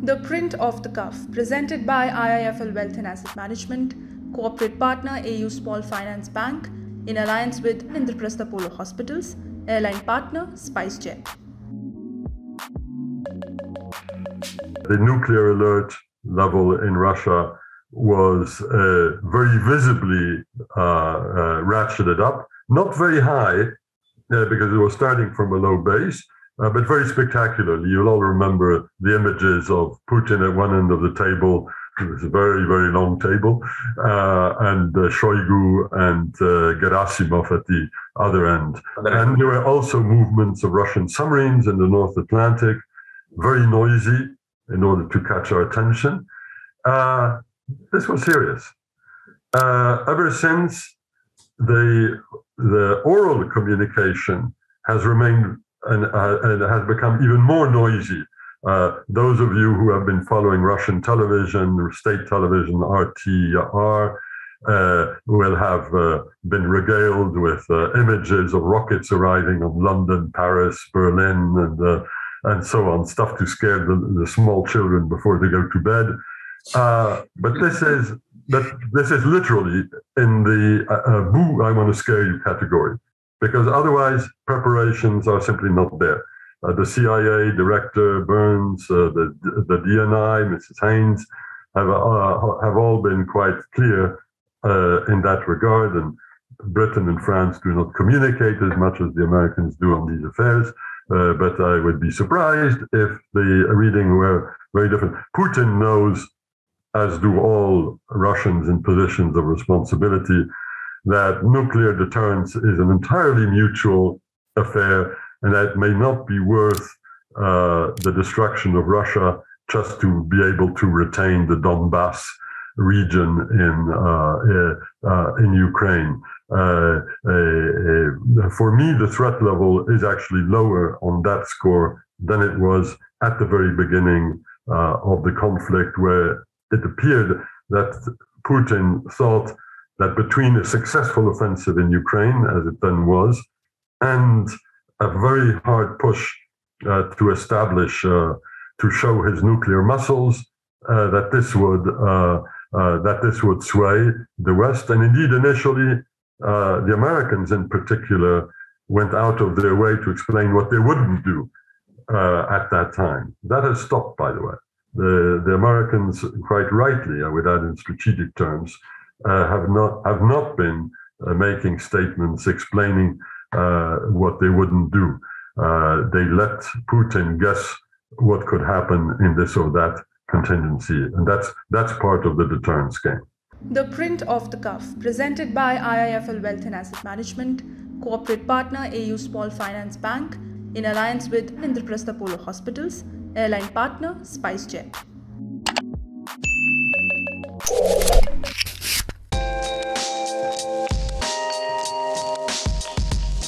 The Print off the Cuff, presented by IIFL Wealth and Asset Management, corporate partner AU Small Finance Bank, in alliance with Indraprastha Polo Hospitals, Airline Partner, SpiceJet. The nuclear alert level in Russia was very visibly ratcheted up, not very high because it was starting from a low base, but very spectacularly. You'll all remember the images of Putin at one end of the table. It was a very, very long table, and Shoigu and Gerasimov at the other end. And there were also movements of Russian submarines in the North Atlantic, very noisy in order to catch our attention. This was serious. Ever since, the oral communication has remained and has become even more noisy. Those of you who have been following Russian television, state television, RTR, will have been regaled with images of rockets arriving on London, Paris, Berlin, and so on, stuff to scare the small children before they go to bed. But this is literally in the boo, I want to scare you category, because otherwise preparations are simply not there. The CIA director, Burns, the DNI, Mrs. Haynes, have all been quite clear in that regard, and Britain and France do not communicate as much as the Americans do on these affairs, but I would be surprised if the reading were very different. Putin knows, as do all Russians in positions of responsibility, that nuclear deterrence is an entirely mutual affair, and that it may not be worth the destruction of Russia just to be able to retain the Donbass region in Ukraine. For me, the threat level is actually lower on that score than it was at the very beginning of the conflict, where it appeared that Putin thought that between a successful offensive in Ukraine, as it then was, and a very hard push to establish, to show his nuclear muscles, that this would sway the West. And indeed, initially, the Americans in particular went out of their way to explain what they wouldn't do at that time. That has stopped, by the way. The Americans, quite rightly, I would add in strategic terms, have not been making statements explaining what they wouldn't do. They let Putin guess what could happen in this or that contingency, and that's part of the deterrence game. The Print off the Cuff, presented by IIFL Wealth and Asset Management, corporate partner AU Small Finance Bank, in alliance with Indraprastha Polo Hospitals, Airline Partner, SpiceJet.